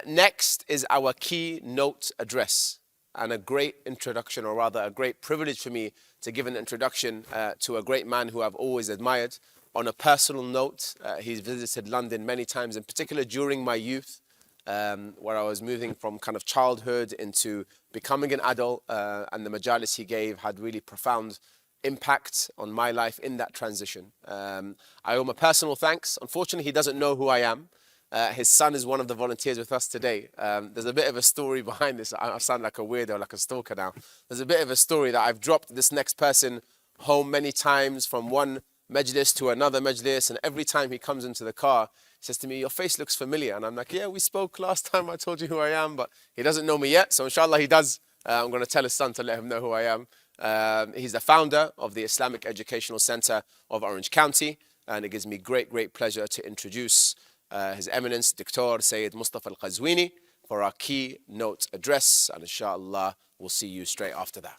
Next is our keynote address, and a great introduction, or rather a great privilege for me to give an introduction to a great man who I've always admired. On a personal note, he's visited London many times, in particular during my youth, where I was moving from kind of childhood into becoming an adult, and the majalis he gave had really profound impact on my life in that transition. I owe him a personal thanks. Unfortunately, he doesn't know who I am. His son is one of the volunteers with us today. There's a bit of a story behind this. I sound like a weirdo, like a stalker now. There's a bit of a story that I've dropped this next person home many times from one majlis to another majlis, and every time he comes into the car, he says to me, "Your face looks familiar." And I'm like, "Yeah, we spoke last time. I told you who I am," but he doesn't know me yet. So inshallah he does. I'm going to tell his son to let him know who I am. He's the founder of the Islamic Educational Center of Orange County, and it gives me great pleasure to introduce His Eminence Dr. Sayyid Moustafa Qazwini for our keynote address, and inshallah we'll see you straight after that.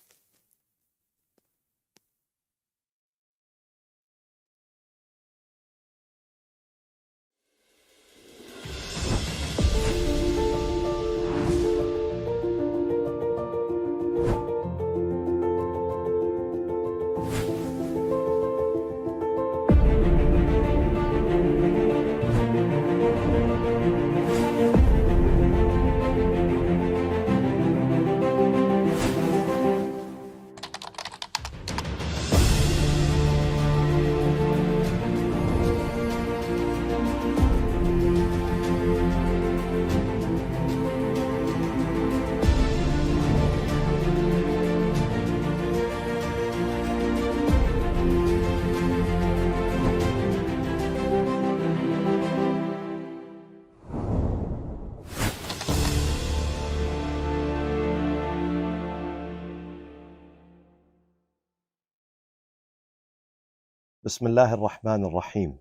بسم الله الرحمن الرحيم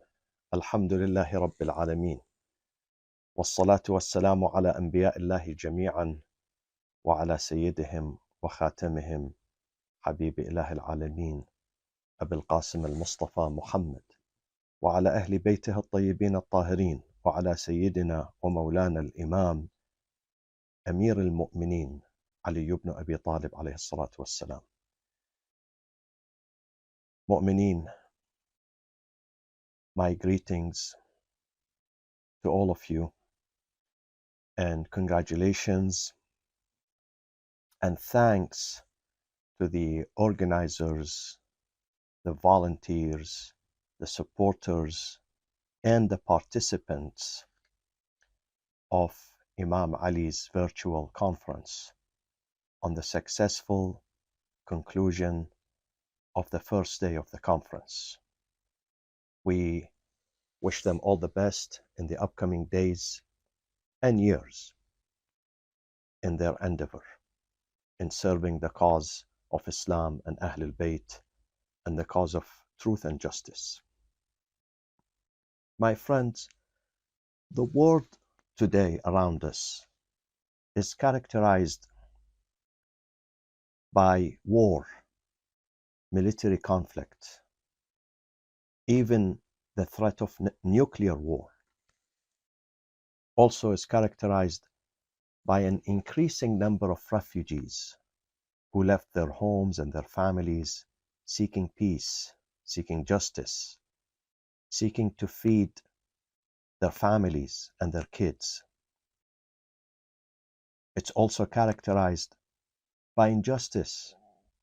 الحمد لله رب العالمين والصلاة والسلام على أنبياء الله جميعا وعلى سيدهم وخاتمهم حبيب إله العالمين أبي القاسم المصطفى محمد وعلى أهل بيته الطيبين الطاهرين وعلى سيدنا ومولانا الإمام أمير المؤمنين علي بن أبي طالب عليه الصلاة والسلام. مؤمنين, my greetings to all of you, and congratulations and thanks to the organizers, the volunteers, the supporters, and the participants of Imam Ali's virtual conference on the successful conclusion of the first day of the conference. We wish them all the best in the upcoming days and years in their endeavor in serving the cause of Islam and Ahlul Bayt and the cause of truth and justice. My friends, the world today around us is characterized by war, military conflict, even the threat of nuclear war. Also is characterized by an increasing number of refugees who left their homes and their families seeking peace, seeking justice, seeking to feed their families and their kids. It's also characterized by injustice,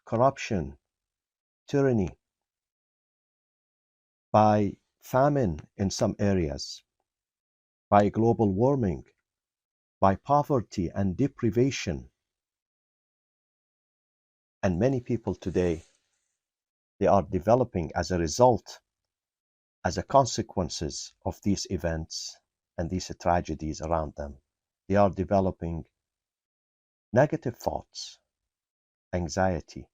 corruption, tyranny, by famine in some areas, by global warming, by poverty and deprivation. And many people today, they are developing as a result, as a consequences of these events and these tragedies around them, they are developing negative thoughts, anxiety,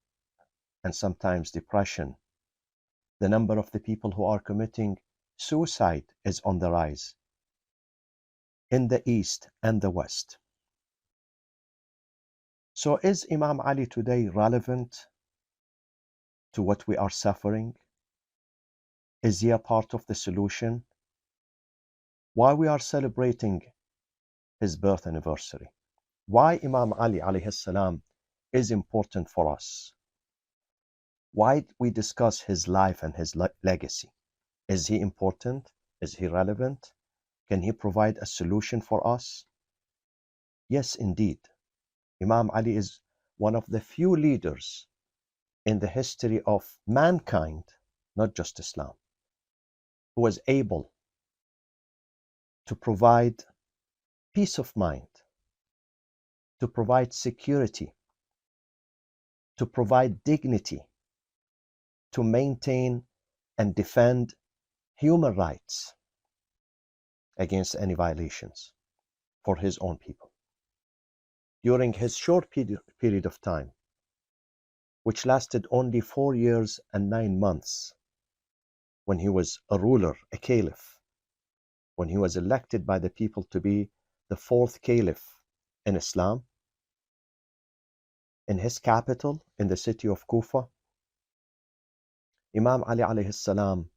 and sometimes depression. The number of the people who are committing suicide is on the rise in the East and the West. So is Imam Ali today relevant to what we are suffering? Is he a part of the solution? Why we are celebrating his birth anniversary. Why Imam Ali alayhi salam is important for us. Why we discuss his life and his legacy. Is he important? Is he relevant? Can he provide a solution for us? Yes, indeed. Imam Ali is one of the few leaders in the history of mankind, not just Islam, who was able to provide peace of mind, to provide security, to provide dignity, to maintain and defend human rights against any violations for his own people. During his short period of time, which lasted only 4 years and 9 months, when he was a ruler, a caliph, when he was elected by the people to be the 4th caliph in Islam, in his capital, in the city of Kufa, Imam Ali alayhi salam,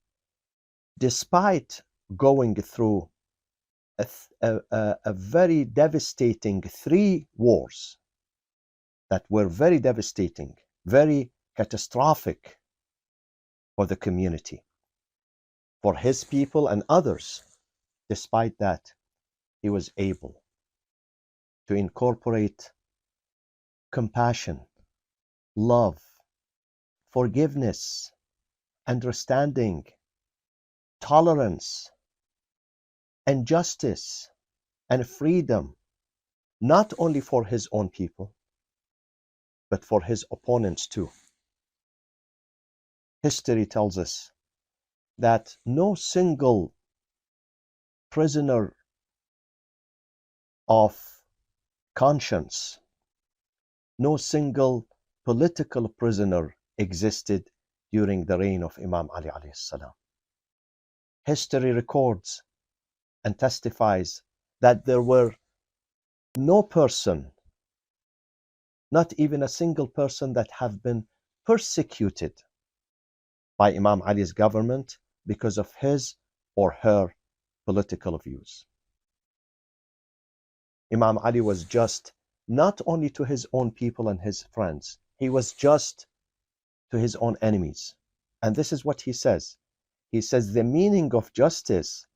despite going through a very devastating 3 wars that were very devastating, very catastrophic for the community, for his people and others, despite that, he was able to incorporate compassion, love, forgiveness, understanding, tolerance, and justice and freedom, not only for his own people, but for his opponents too. History tells us that no single prisoner of conscience, no single political prisoner existed during the reign of Imam Ali alayhi salam. History records and testifies that there were no person, not even a single person, that have been persecuted by Imam Ali's government because of his or her political views. Imam Ali was just not only to his own people and his friends, he was just to his own enemies. And this is what he says. He says the meaning of justice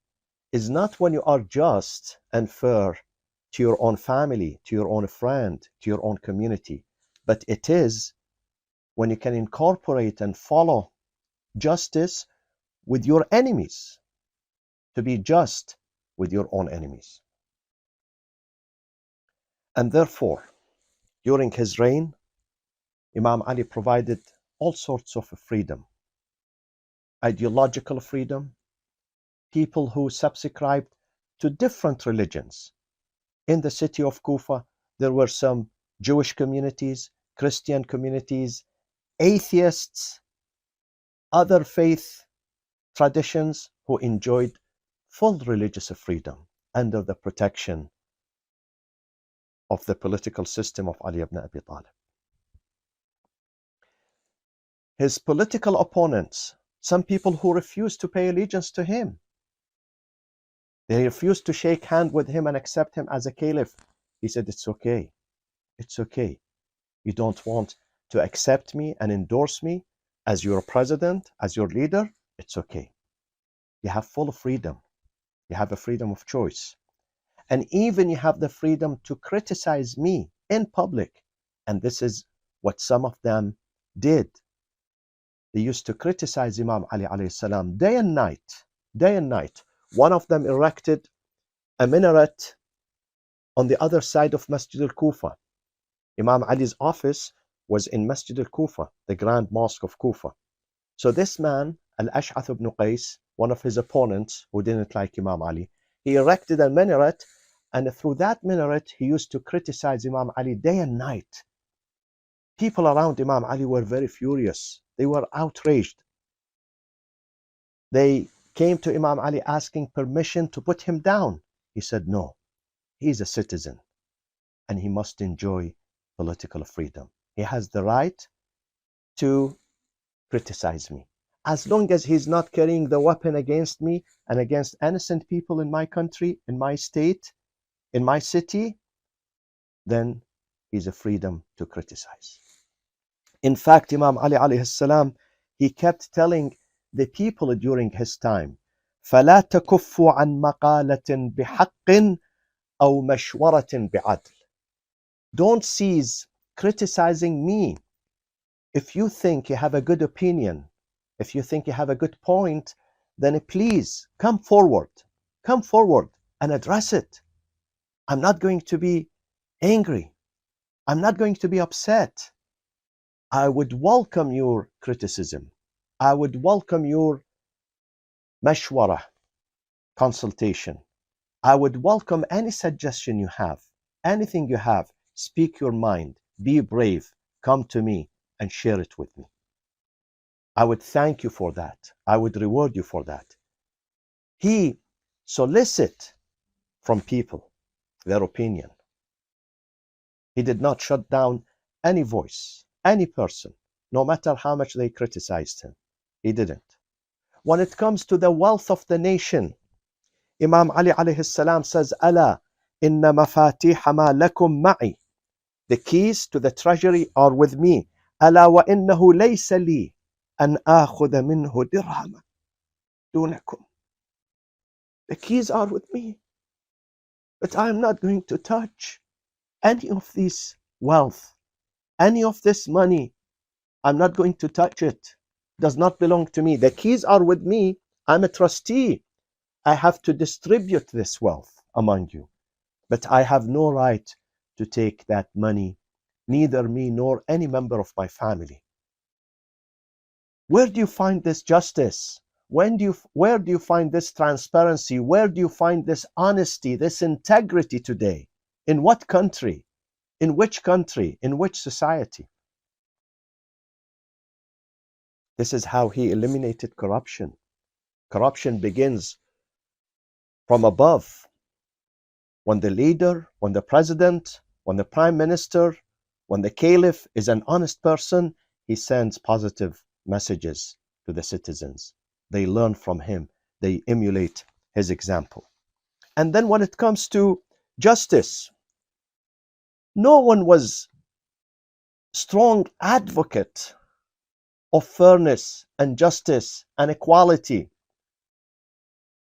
is not when you are just and fair to your own family, to your own friend, to your own community, but it is when you can incorporate and follow justice with your enemies, to be just with your own enemies. And therefore, during his reign, Imam Ali provided all sorts of freedom, ideological freedom, people who subscribed to different religions. In the city of Kufa, there were some Jewish communities, Christian communities, atheists, other faith traditions who enjoyed full religious freedom under the protection of the political system of Ali ibn Abi Talib. His political opponents, some people who refused to pay allegiance to him, they refused to shake hands with him and accept him as a caliph. He said, it's okay. It's okay. You don't want to accept me and endorse me as your president, as your leader? It's okay. You have full freedom. You have a freedom of choice. And even you have the freedom to criticize me in public. And this is what some of them did. They used to criticize Imam Ali alayhi salam day and night, day and night. One of them erected a minaret on the other side of Masjid al-Kufa. Imam Ali's office was in Masjid al-Kufa, the Grand Mosque of Kufa. So this man, Al-Ash'ath ibn Qais, one of his opponents who didn't like Imam Ali, he erected a minaret, and through that minaret he used to criticize Imam Ali day and night. People around Imam Ali were very furious. They were outraged. They came to Imam Ali asking permission to put him down. He said, no, he's a citizen and he must enjoy political freedom. He has the right to criticize me, as long as he's not carrying the weapon against me and against innocent people in my country, in my state. in my city, then he's a freedom to criticize. In fact, Imam Ali alayhi salam, he kept telling the people during his time, فَلَا تَكُفُّوا عَنْ مَقَالَةٍ بِحَقٍّ أَوْ مَشْوَرَةٍ بِعَدْلٍ. Don't cease criticizing me. If you think you have a good opinion, if you think you have a good point, then please come forward and address it. I'm not going to be angry. I'm not going to be upset. I would welcome your criticism. I would welcome your mashwara, consultation. I would welcome any suggestion you have, anything you have. Speak your mind, be brave, come to me and share it with me. I would thank you for that. I would reward you for that. He solicit from people their opinion. He did not shut down any voice, any person, no matter how much they criticized him. He didn't. When it comes to the wealth of the nation, Imam Ali alayhi salam says, "Ala inna mafatiha ma lakum ma'i." The keys to the treasury are with me. "Ala wa innahu laysa li an akhudha minhu dirhama dunakum." The keys are with me, but I am not going to touch any of this wealth, any of this money. I'm not going to touch it. It does not belong to me. The keys are with me. I'm a trustee. I have to distribute this wealth among you, but I have no right to take that money, neither me nor any member of my family. Where do you find this justice? Where do you find this transparency? Where do you find this honesty, this integrity today? In what country? In which country? In which society? This is how he eliminated corruption. Corruption begins from above. When the leader, when the president, when the prime minister, when the caliph is an honest person, he sends positive messages to the citizens. They learn from him. They emulate his example. And then when it comes to justice, no one was strong advocate of fairness and justice and equality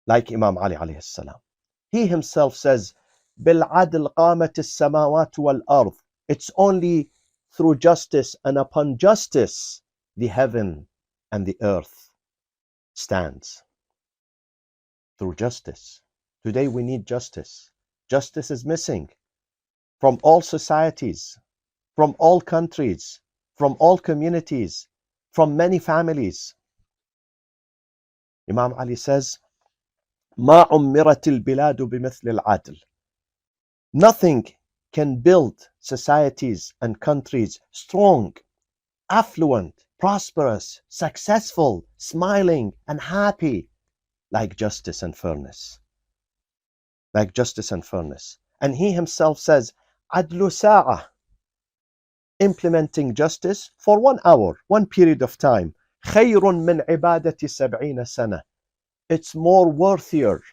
like Imam Ali alayhi salam. He himself says, "Bil-adl qamat as-samawat wal-ard." It's only through justice and upon justice the heaven and the earth stands. Through justice. Today we need justice. Justice is missing from all societies, from all countries, from all communities, from many families. Imam Ali says, "Ma ummirat al-biladu bimithli al-adl." Nothing can build societies and countries strong, affluent, prosperous, successful, smiling, and happy like justice and fairness. Like justice and fairness. And he himself says, "Adlu sa'ah." Implementing justice for 1 hour, one period of time. خَيْرٌ مِّنْ عِبَادَةِ سَبْعِينَ سَنَةً. It's more worthier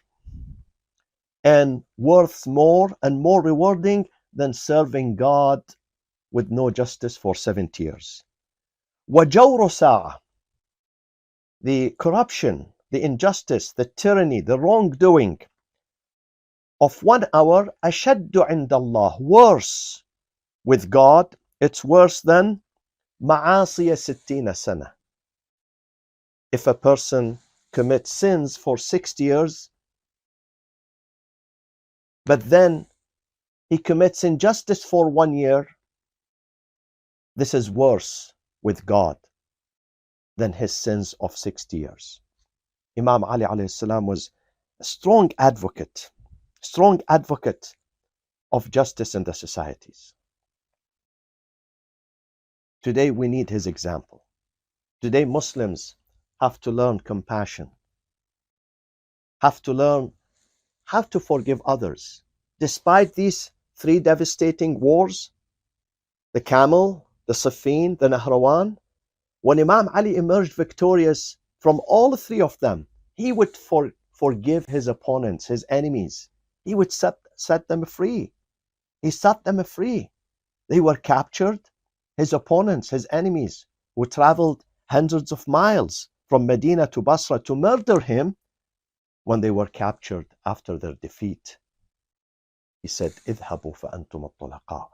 and worth more and more rewarding than serving God with no justice for 70 years. وَجَوْرُ سَاعَةً. The corruption, the injustice, the tyranny, the wrongdoing of 1 hour, أَشَدُّ عِنْدَ اللَّهِ. Worse with God, it's worse than مَعَاصِيَ سِتِّينَ سَنَةً. If a person commits sins for 60 years, but then he commits injustice for 1 year, this is worse with God than his sins of 60 years. Imam Ali alayhi salam was a strong advocate of justice in the societies. Today we need his example. Today Muslims have to learn compassion, have to learn how to forgive others. Despite these 3 devastating wars, the Camel, the Siffin, the Nahrawan, when Imam Ali emerged victorious from all 3 of them, he would forgive his opponents, his enemies. He would set them free. He set them free. They were captured. His opponents, his enemies, who traveled hundreds of miles from Medina to Basra to murder him, when they were captured after their defeat, he said, اذهبوا فأنتم الطلقاء.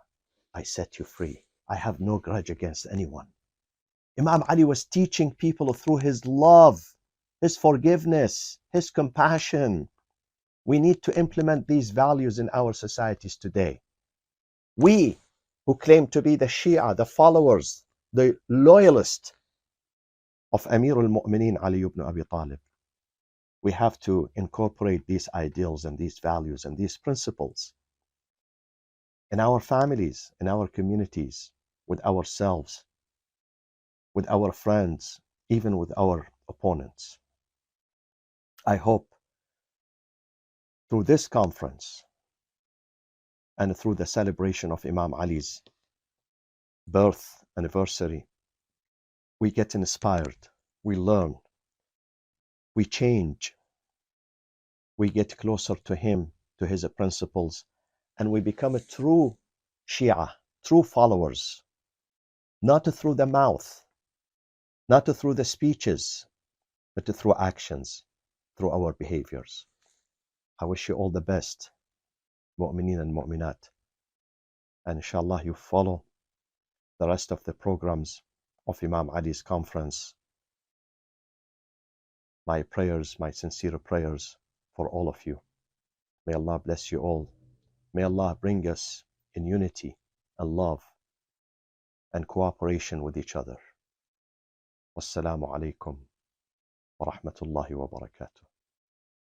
I set you free. I have no grudge against anyone. Imam Ali was teaching people through his love, his forgiveness, his compassion. We need to implement these values in our societies today. We who claim to be the Shia, the followers, the loyalists of Amir al-Mu'mineen Ali ibn Abi Talib, we have to incorporate these ideals and these values and these principles in our families, in our communities, with ourselves, with our friends, even with our opponents. I hope through this conference and through the celebration of Imam Ali's birth anniversary, we get inspired, we learn, we change, we get closer to him, to his principles, and we become a true Shia, true followers, not through the mouth, not through the speeches, but through actions, through our behaviors. I wish you all the best, mu'mineen and mu'minat. And inshallah you follow the rest of the programs of Imam Ali's conference. My prayers, my sincere prayers for all of you. May Allah bless you all. May Allah bring us in unity and love and cooperation with each other. Wassalamu alaikum wa rahmatullahi wa barakatuh.